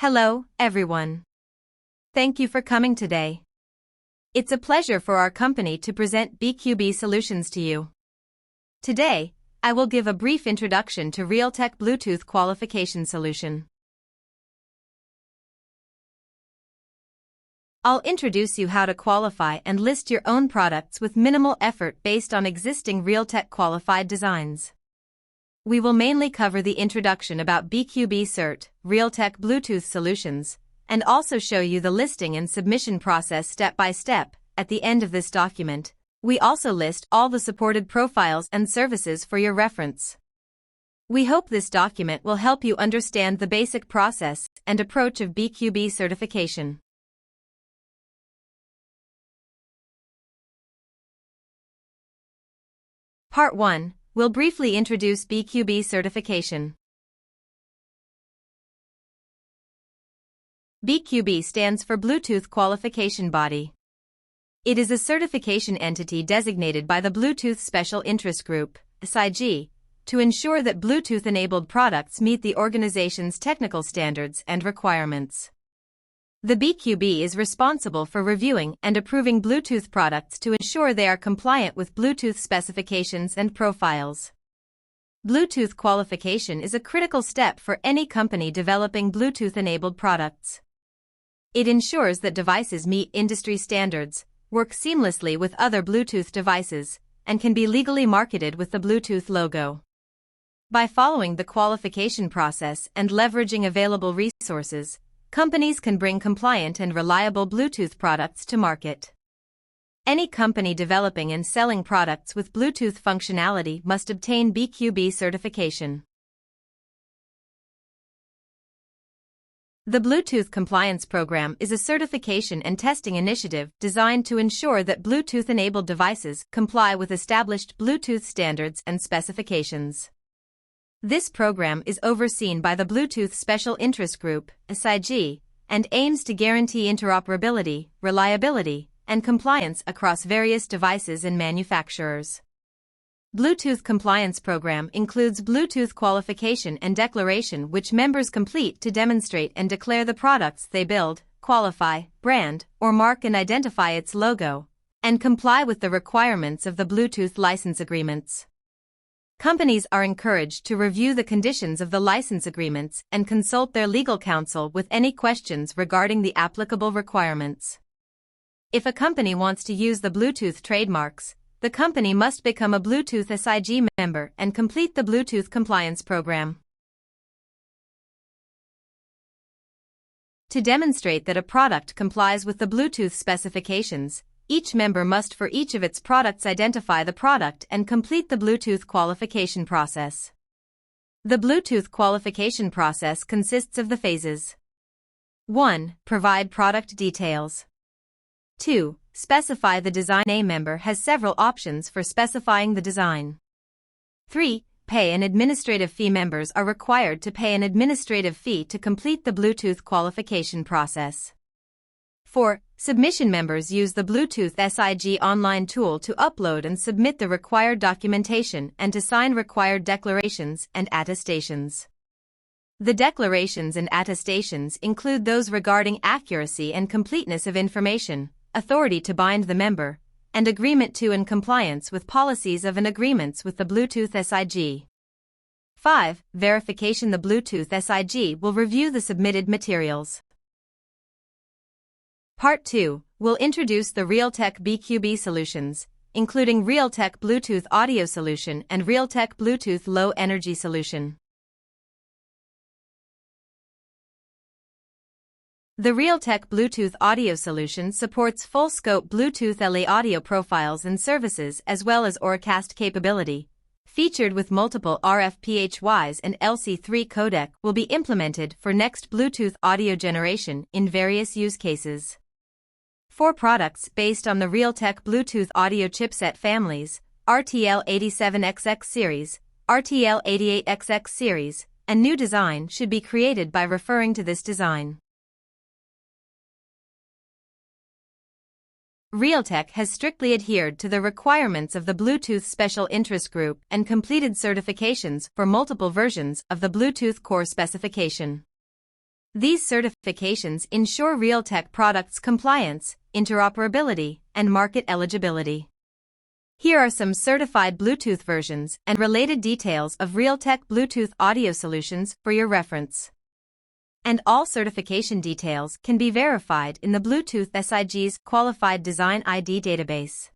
Hello, everyone. Thank you for coming today. It's a pleasure for our company to present BQB Solutions to you. Today, I will give a brief introduction to Realtek Bluetooth Qualification Solution. I'll introduce you how to qualify and list your own products with minimal effort based on existing Realtek qualified designs. We will mainly cover the introduction about BQB Cert, Realtek Bluetooth Solutions, and also show you the listing and submission process step by step. At the end of this document, we also list all the supported profiles and services for your reference. We hope this document will help you understand the basic process and approach of BQB certification. Part 1. We'll briefly introduce BQB certification. BQB stands for Bluetooth Qualification Body. It is a certification entity designated by the Bluetooth Special Interest Group, SIG, to ensure that Bluetooth-enabled products meet the organization's technical standards and requirements. The BQB is responsible for reviewing and approving Bluetooth products to ensure they are compliant with Bluetooth specifications and profiles. Bluetooth qualification is a critical step for any company developing Bluetooth-enabled products. It ensures that devices meet industry standards, work seamlessly with other Bluetooth devices, and can be legally marketed with the Bluetooth logo. By following the qualification process and leveraging available resources, companies can bring compliant and reliable Bluetooth products to market. Any company developing and selling products with Bluetooth functionality must obtain BQB certification. The Bluetooth Compliance Program is a certification and testing initiative designed to ensure that Bluetooth-enabled devices comply with established Bluetooth standards and specifications. This program is overseen by the Bluetooth Special Interest Group, SIG, and aims to guarantee interoperability, reliability, and compliance across various devices and manufacturers. Bluetooth Compliance Program includes Bluetooth qualification and declaration which members complete to demonstrate and declare the products they build, qualify, brand, or mark and identify its logo, and comply with the requirements of the Bluetooth license agreements. Companies are encouraged to review the conditions of the license agreements and consult their legal counsel with any questions regarding the applicable requirements. If a company wants to use the Bluetooth trademarks, the company must become a Bluetooth SIG member and complete the Bluetooth compliance program. To demonstrate that a product complies with the Bluetooth specifications, each member must for each of its products identify the product and complete the Bluetooth qualification process. The Bluetooth qualification process consists of the phases. 1. Provide product details. 2. Specify the design. A member has several options for specifying the design. 3. Pay an administrative fee. Members are required to pay an administrative fee to complete the Bluetooth qualification process. 4. Submission. Members use the Bluetooth SIG online tool to upload and submit the required documentation and to sign required declarations and attestations. The declarations and attestations include those regarding accuracy and completeness of information, authority to bind the member, and agreement to and compliance with policies of and agreements with the Bluetooth SIG. 5. Verification. The Bluetooth SIG will review the submitted materials. Part 2. We'll introduce the Realtek BQB Solutions, including Realtek Bluetooth Audio Solution and Realtek Bluetooth Low Energy Solution. The Realtek Bluetooth Audio Solution supports full-scope Bluetooth LE audio profiles and services as well as Auracast capability. Featured with multiple RF-PHYs and LC3 codec will be implemented for next Bluetooth audio generation in various use cases. 4 products based on the Realtek Bluetooth audio chipset families, RTL87XX series, RTL88XX series, and new design should be created by referring to this design. Realtek has strictly adhered to the requirements of the Bluetooth Special Interest Group and completed certifications for multiple versions of the Bluetooth core specification. These certifications ensure Realtek products' compliance, interoperability, and market eligibility. Here are some certified Bluetooth versions and related details of Realtek Bluetooth audio solutions for your reference. And all certification details can be verified in the Bluetooth SIG's Qualified Design ID database.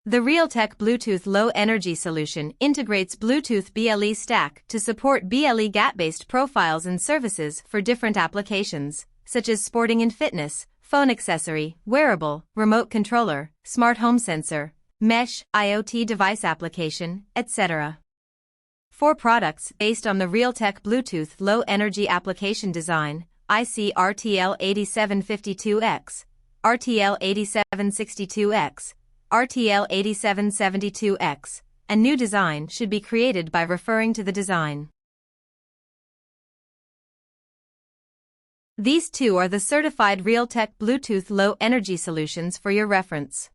The Realtek Bluetooth Low Energy solution integrates Bluetooth BLE stack to support BLE GATT-based profiles and services for different applications, such as sporting and fitness, phone accessory, wearable, remote controller, smart home sensor, mesh, IoT device application, etc. 4 products based on the Realtek Bluetooth Low Energy application design, IC RTL8752X, RTL8762X, RTL8772X, a new design should be created by referring to the design. These 2 are the certified Realtek Bluetooth Low Energy solutions for your reference.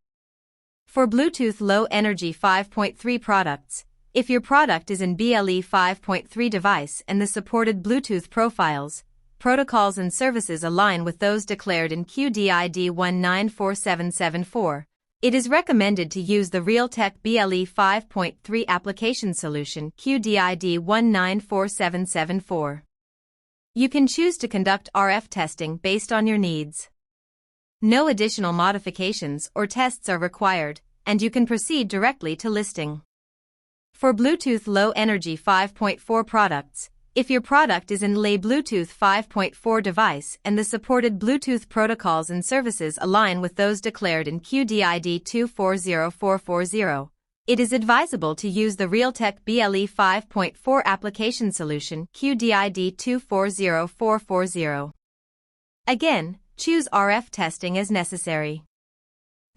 For Bluetooth Low Energy 5.3 products, if your product is in BLE 5.3 device and the supported Bluetooth profiles, protocols and services align with those declared in QDID 194774, it is recommended to use the Realtek BLE 5.3 application solution QDID 194774. You can choose to conduct RF testing based on your needs. No additional modifications or tests are required, and you can proceed directly to listing. For Bluetooth Low Energy 5.4 products, if your product is in LE Bluetooth 5.4 device and the supported Bluetooth protocols and services align with those declared in QDID 240440, it is advisable to use the Realtek BLE 5.4 application solution QDID 240440. Again, choose RF testing as necessary.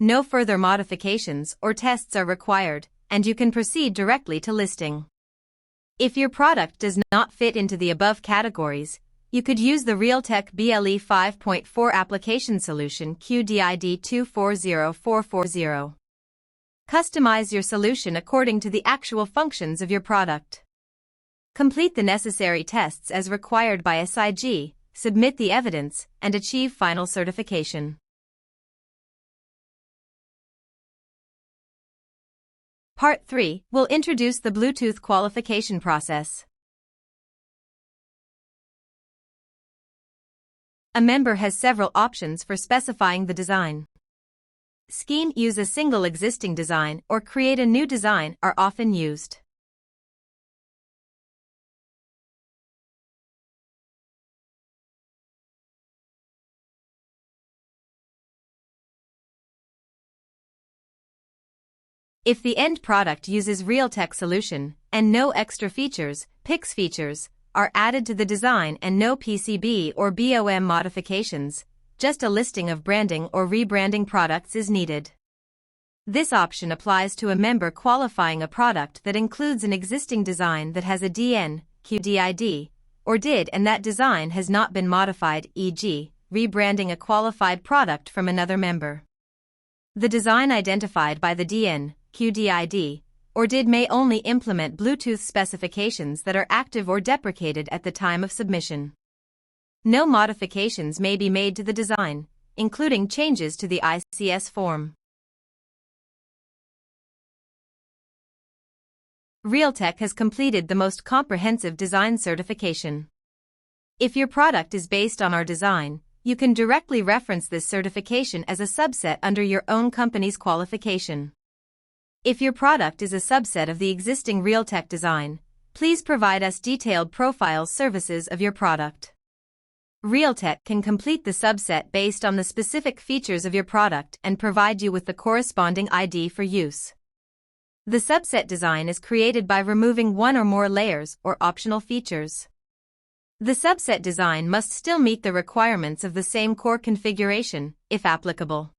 No further modifications or tests are required, and you can proceed directly to listing. If your product does not fit into the above categories, you could use the Realtek BLE 5.4 application solution QDID 240440. Customize your solution according to the actual functions of your product. Complete the necessary tests as required by SIG, submit the evidence, and achieve final certification. Part 3 will introduce the Bluetooth qualification process. A member has several options for specifying the design. Scheme: use a single existing design or create a new design are often used. If the end product uses Realtek solution and no extra features, PIX features, are added to the design and no PCB or BOM modifications, just a listing of branding or rebranding products is needed. This option applies to a member qualifying a product that includes an existing design that has a DN, QDID, or DID and that design has not been modified, e.g., rebranding a qualified product from another member. The design identified by the DN, QDID, or DID may only implement Bluetooth specifications that are active or deprecated at the time of submission. No modifications may be made to the design, including changes to the ICS form. Realtek has completed the most comprehensive design certification. If your product is based on our design, you can directly reference this certification as a subset under your own company's qualification. If your product is a subset of the existing Realtek design, please provide us detailed profile services of your product. Realtek can complete the subset based on the specific features of your product and provide you with the corresponding ID for use. The subset design is created by removing one or more layers or optional features. The subset design must still meet the requirements of the same core configuration, if applicable.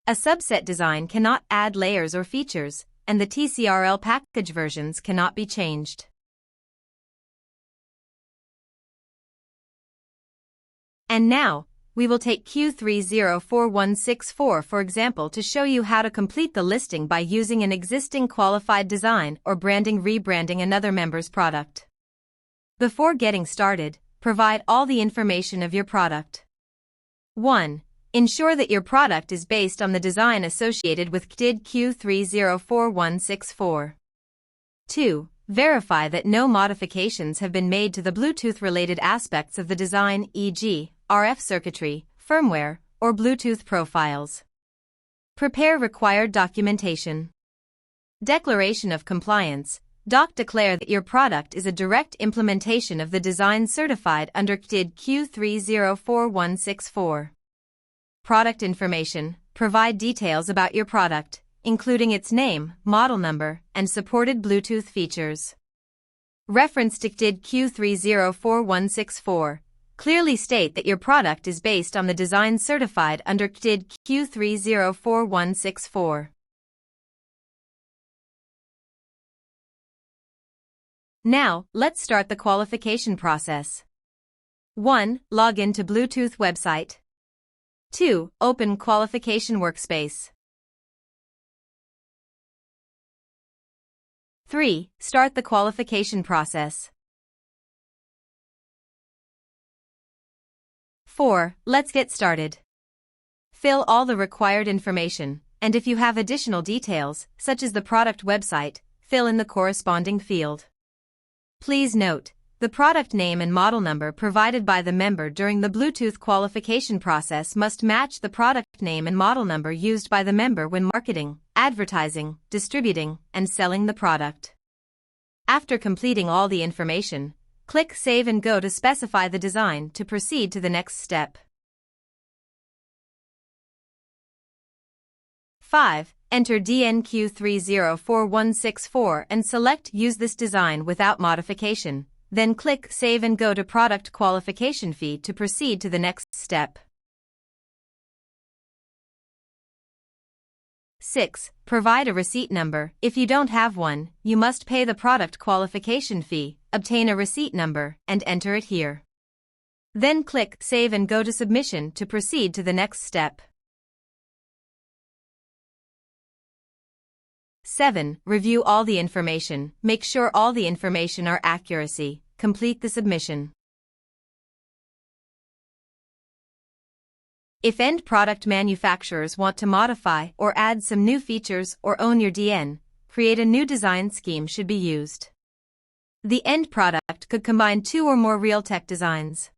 A subset design cannot add layers or features, and the TCRL package versions cannot be changed. And now, we will take Q304164 for example to show you how to complete the listing by using an existing qualified design or rebranding another member's product. Before getting started, provide all the information of your product. 1. Ensure that your product is based on the design associated with CDID Q304164. 2. Verify that no modifications have been made to the Bluetooth-related aspects of the design, e.g., RF circuitry, firmware, or Bluetooth profiles. Prepare required documentation. Declaration of compliance. Declare that your product is a direct implementation of the design certified under CDID Q304164. Product information. Provide details about your product, including its name, model number, and supported Bluetooth features. Reference to CDID Q304164. Clearly state that your product is based on the design certified under CDID Q304164. Now, let's start the qualification process. 1. Log in to Bluetooth website. 2. Open Qualification Workspace. 3. Start the qualification process. 4. Let's get started. Fill all the required information, and if you have additional details, such as the product website, fill in the corresponding field. Please note, the product name and model number provided by the member during the Bluetooth qualification process must match the product name and model number used by the member when marketing, advertising, distributing, and selling the product. After completing all the information, click Save and Go to specify the design to proceed to the next step. 5. Enter DNQ304164 and select Use this design without modification, then click Save and Go to Product Qualification Fee to proceed to the next step. 6. Provide a receipt number. If you don't have one, you must pay the product qualification fee, obtain a receipt number, and enter it here. Then click Save and Go to Submission to proceed to the next step. 7. Review all the information. Make sure all the information are accuracy. Complete the submission. If end product manufacturers want to modify or add some new features or own your DN, create a new design scheme should be used. The end product could combine 2 or more Realtek designs.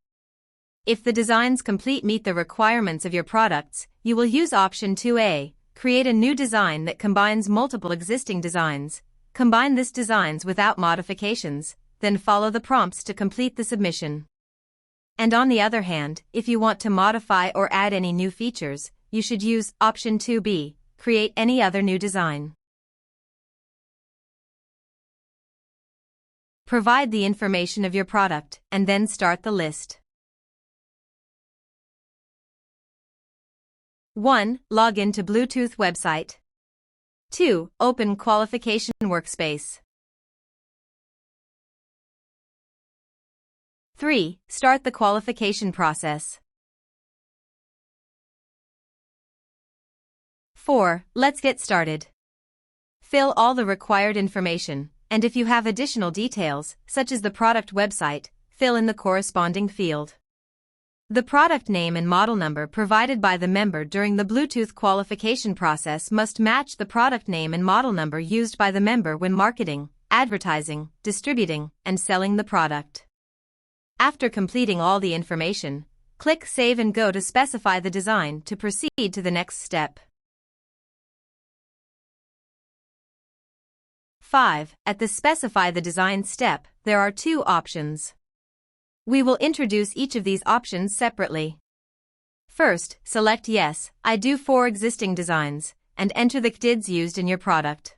If the designs meet the requirements of your products, you will use option 2A. Create a new design that combines multiple existing designs. Combine these designs without modifications, then follow the prompts to complete the submission. And on the other hand, if you want to modify or add any new features, you should use option 2B. Create any other new design. Provide the information of your product, and then start the list. 1. Log in to Bluetooth website. 2. Open Qualification Workspace. 3. Start the qualification process. 4. Let's get started. Fill all the required information, and if you have additional details, such as the product website, fill in the corresponding field. The product name and model number provided by the member during the Bluetooth qualification process must match the product name and model number used by the member when marketing, advertising, distributing, and selling the product. After completing all the information, click Save and Go to specify the design to proceed to the next step. 5. At the Specify the Design step, there are 2 options. We will introduce each of these options separately. First, select Yes, I do for existing designs, and enter the CDIDs used in your product.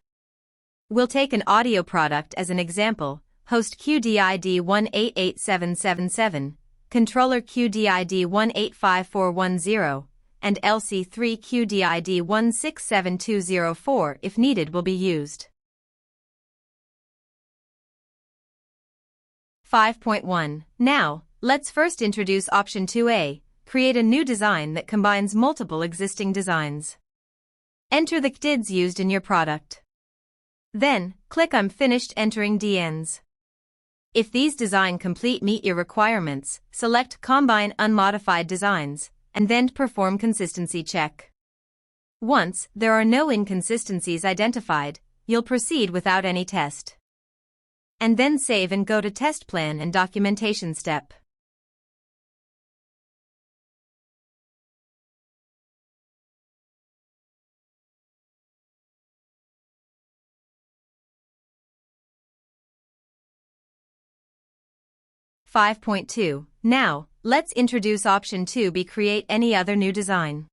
We'll take an audio product as an example, host QDID 188777, controller QDID 185410, and LC3 QDID 167204 if needed will be used. 5.1. Now, let's first introduce option 2A, create a new design that combines multiple existing designs. Enter the CDIDs used in your product. Then, click I'm finished entering DNs. If these design complete meet your requirements, select Combine Unmodified Designs, and then perform consistency check. Once there are no inconsistencies identified, you'll proceed without any test. And then save and go to Test Plan and Documentation step. Now, let's introduce option 2B. Create any other new design.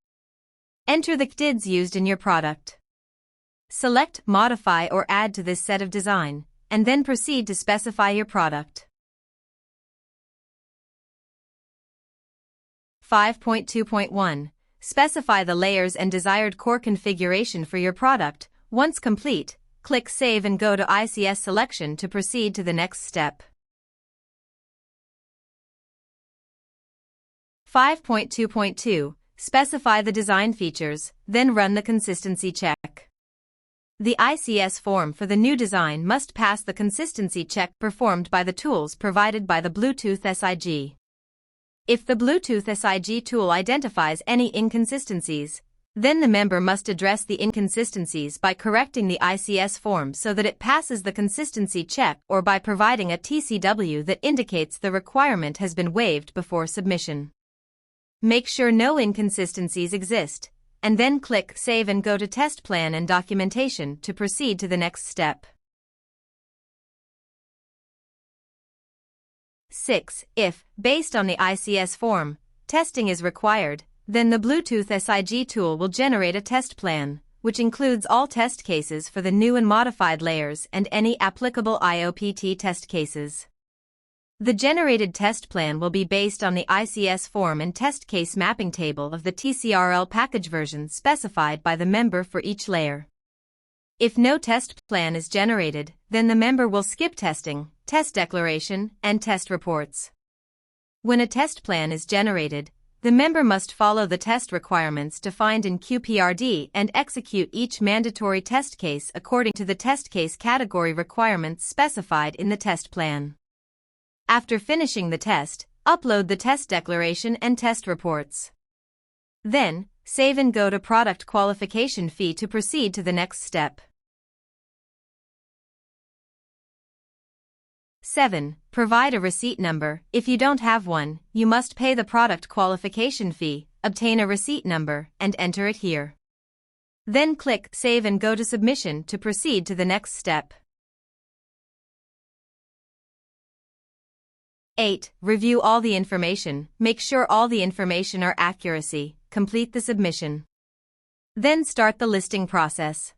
Enter the CDIDs used in your product. Select Modify or Add to this set of design, and then proceed to specify your product. 5.2.1. Specify the layers and desired core configuration for your product. Once complete, click Save and go to ICS selection to proceed to the next step. 5.2.2. Specify the design features, then run the consistency check. The ICS form for the new design must pass the consistency check performed by the tools provided by the Bluetooth SIG. If the Bluetooth SIG tool identifies any inconsistencies, then the member must address the inconsistencies by correcting the ICS form so that it passes the consistency check, or by providing a TCW that indicates the requirement has been waived before submission. Make sure no inconsistencies exist, and then click Save and go to Test Plan and Documentation to proceed to the next step. 6. If, based on the ICS form, testing is required, then the Bluetooth SIG tool will generate a test plan, which includes all test cases for the new and modified layers and any applicable IOPT test cases. The generated test plan will be based on the ICS form and test case mapping table of the TCRL package version specified by the member for each layer. If no test plan is generated, then the member will skip testing, test declaration, and test reports. When a test plan is generated, the member must follow the test requirements defined in QPRD and execute each mandatory test case according to the test case category requirements specified in the test plan. After finishing the test, upload the test declaration and test reports. Then, save and go to Product Qualification Fee to proceed to the next step. 7. Provide a receipt number. If you don't have one, you must pay the product qualification fee, obtain a receipt number, and enter it here. Then click Save and go to Submission to proceed to the next step. 8. Review all the information. Make sure all the information are accuracy. Complete the submission. Then start the listing process.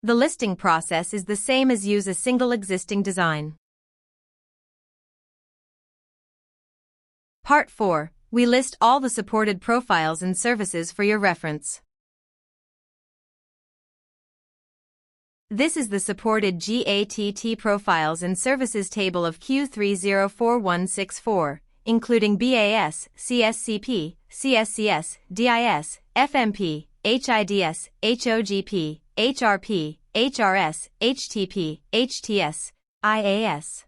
The listing process is the same as use a single existing design. Part 4. We list all the supported profiles and services for your reference. This is the supported GATT profiles and services table of Q304164, including BAS, CSCP, CSCS, DIS, FMP, HIDS, HOGP, HRP, HRS, HTP, HTS, IAS,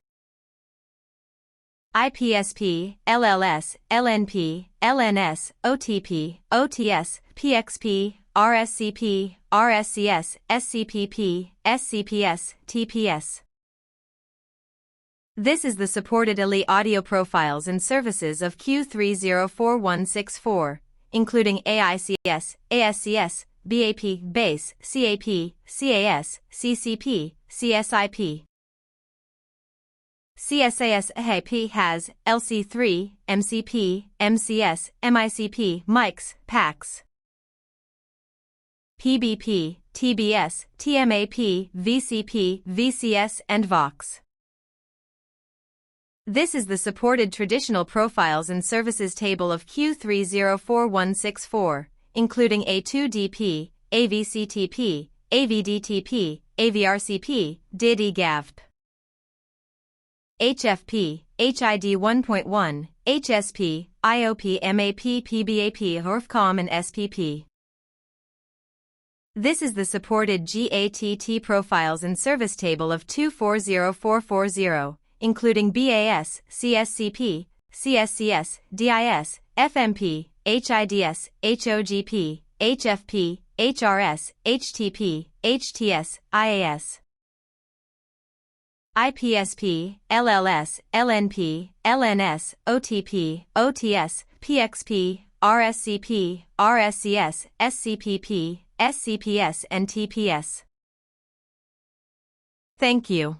IPSP, LLS, LNP, LNS, OTP, OTS, PXP, RSCP, RSCS, SCPP, SCPS, TPS. This is the supported ELI audio profiles and services of Q304164, including AICS, ASCS, BAP, BASE, CAP, CAS, CCP, CSIP. CSAS AIP has LC3, MCP, MCS, MICP, mics, PACs. PBP, TBS, TMAP, VCP, VCS, and VOX. This is the supported traditional profiles and services table of Q304164, including A2DP, AVCTP, AVDTP, AVRCP, DID-EGAVP. HFP, HID 1.1, HSP, IOP, MAP, PBAP, HORFCOM, and SPP. This is the supported GATT profiles and service table of 240440, including BAS, CSCP, CSCS, DIS, FMP, HIDS, HOGP, HFP, HRS, HTP, HTS, IAS. IPSP, LLS, LNP, LNS, OTP, OTS, PXP, RSCP, RSCS, SCPP, SCPS and TPS. Thank you.